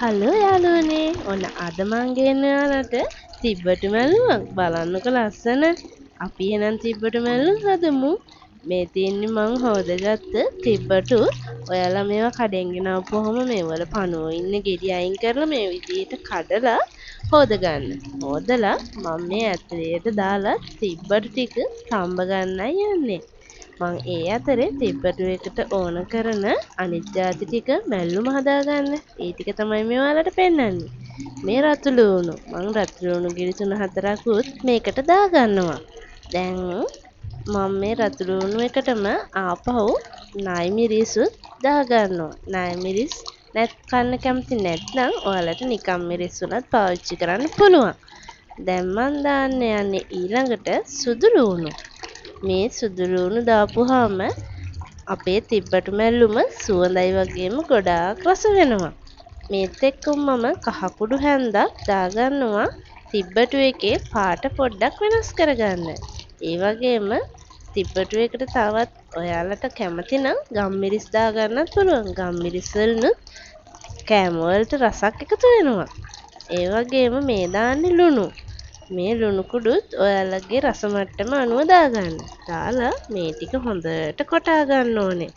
Hello යාළුවනේ ඔන්න අද මං ගෙන්න ඔයාලට තිබ්බටු මැල්ලුමක් බලන්නකො ලස්සන අපි එහෙනම් තිබ්බටු මැල්ලුම් හදමු මේ තියෙන්නේ මං හොදගත්ත තිබ්බටු ඔයාලා මේවා කඩෙන් ගෙනාවුවම මේවල පණුවෝ ඉන්න ගෙඩි අයින් කරලා මේ විදිහට කඩලා හොදගන්න හොදලා මම මේ ඇතුලේට දාලා තිබ්බටු ටික තඹ ගන්නයි යන්නේ මං ඒ අතරේ තිබ්බටු එකට ඕන කරන අනිත් ಜಾති ටික මැල්ලුම හදාගන්න. ඒ ටික තමයි මේ ඔයාලට පෙන්වන්නේ. මේ රතු ලුණු මං රතු ලුණු ගිරි 3-4කුත් මේකට දාගන්නවා. දැන් මම මේ රතු ලුණු එකටම ආපහු නයි මිරිසුත් දාගන්නවා. නයි මිරිස් කන්න කැමති නැත්නම් ඔයාලට නිකම් මිරිස් උනත් පාවිච්චි කරන්න පුළුවන්. දැන් මං දාන්න යන්නේ ඊළඟට සුදු ලුණු. මේ සුදු ලුණු දාපුවාම අපේ තිබ්බටු මැල්ලුම සුවඳයි වගේම ගොඩාක් රස වෙනවා. මේත් එක්කම මම කහ කුඩු හැන්දක් දාගන්නවා තිබ්බටු එකේ පාට පොඩ්ඩක් වෙනස් කරගන්න. ඒ වගේම තිබ්බටු එකට තවත් ඔයාලට කැමති නම් ගම්මිරිස් දාගන්නත් පුළුවන්. ගම්මිරිස් වලිනුත් කෑම වලට රසක් එකතු වෙනවා. ඒ වගේම මේ දාන්නේ ලුණු. මේ ලුණු කුඩුත් ඔයාලගේ රස මට්ටම අනුව දාගන්න. දාලා මේ ටික හොඳට කොටා ගන්න ඕනේ.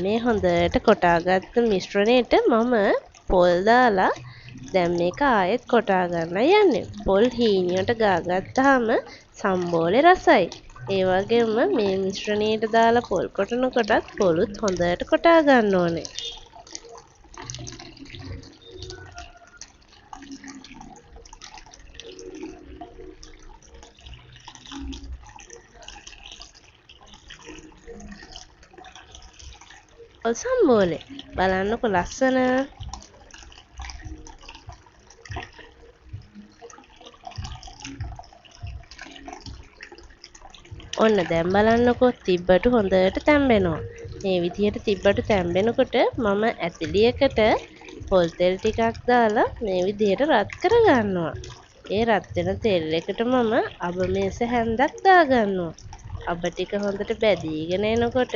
මේ හොඳට කොටාගත්ත මිශ්‍රණයට මම පොල් දාලා දැන් මේක ආයෙත් කොටා ගන්න යන්නේ. පොල් හීනියට ගාගත්තාම සම්බෝලේ රසයි. ඒ වගේම මේ මිශ්‍රණයට දාලා පොල් කොටනකොටත් පොලුත් හොඳට කොටා ගන්න ඕනේ. පොල් සම්බෝලේ බලන්නකො ලස්සන. ඔන්න දැන් බලන්නකො තිබ්බටු හොඳට තැම්බෙනවා. මේ විදිහට තිබ්බටු තැම්බෙනකොට මම ඇතිලියකට පොල් තෙල් ටිකක් දාලා මේ විදිහට රත් කරගන්නවා. ඒ රත් වෙන තෙල් එකට මම අබ මේස හැන්දක් දාගන්නවා. අබ ටික හොඳට බැදීගෙන එනකොට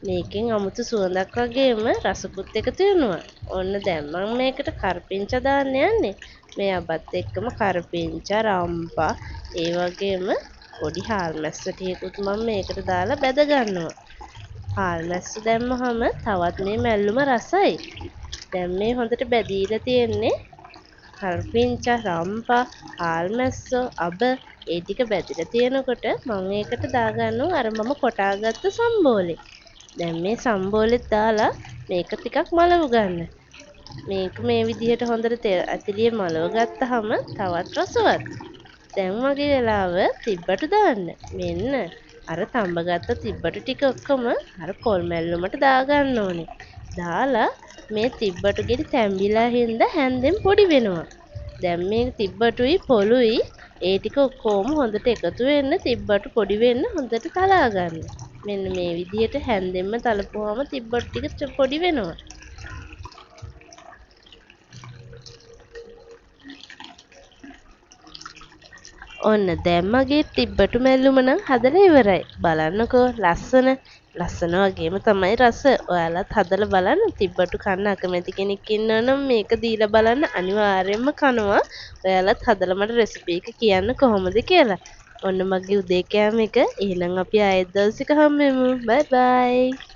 මේකෙන් අමුතු සුවඳක් වගේම රසකුත් එකතු වෙනවා. ඔන්න දැන් මම මේකට කරපිංචා දාන්න යන්නේ. මේ අබත් එක්කම කරපිංචා රම්පා ඒ වගේම පොඩි හාල් මැස්ස ටිකකුත් මම මේකට දාලා බැද ගන්නවා. හාල් මැස්ස දැම්මහම තවත් මේ මැල්ලුම රසයි. දැන් මේ හොඳට බැදීලා තියෙන්නේ කරපිංචා රම්පා හාල් මැස්සෝ අබ ඒ ටික බැදලා තියෙනකොට මම ඒකට දාගන්නවා අර මම කොටාගත්ත සම්බෝලේ. දැන් මේ සම්බෝලෙත් දාලා මේක ටිකක් මලව ගන්න. මේක මේ විදිහට හොඳට ඇතිලිය මලව ගත්තාම තවත් රසවත්. දැන් වගේ වෙලාව තිබ්බටු දාන්න. මෙන්න අර තඹගත්ත තිබ්බටු ටික ඔක්කොම අර පොල් මැල්ලුමට දාගන්න ඕනේ. දාලා මේ තිබ්බටු ගෙඩි තැඹිලා හින්දා හැන්දෙන් පොඩි වෙනවා. දැන් මේ තිබ්බටුයි පොළුයි ඒ ටික ඔක්කොම හොඳට එකතු වෙන්න තිබ්බටු පොඩි වෙන්න හොඳට තලා ගන්න. මෙන්න මේ විදිහට හැන්දෙන්ම තලපුවාම තිබ්බටු ටික පොඩි වෙනවා. ඔන්න දැන් මගේ තිබ්බටු මැල්ලුම නම් හදලා ඉවරයි. බලන්නකෝ ලස්සන වගේම තමයි රස. ඔයාලත් හදලා බලන්න. තිබ්බටු කන්න අකමැති කෙනෙක් ඉන්නවා නම් මේක දීලා බලන්න අනිවාර්යයෙන්ම කනවා. ඔයාලත් හදලා මට රෙසිපි එක කියන්න කොහොමද කියලා. ඔන්න මගේ උදේ කෑම එක. එහෙනම් අපි ආයෙත් දවසක හම්බෙමු. බයි බයි.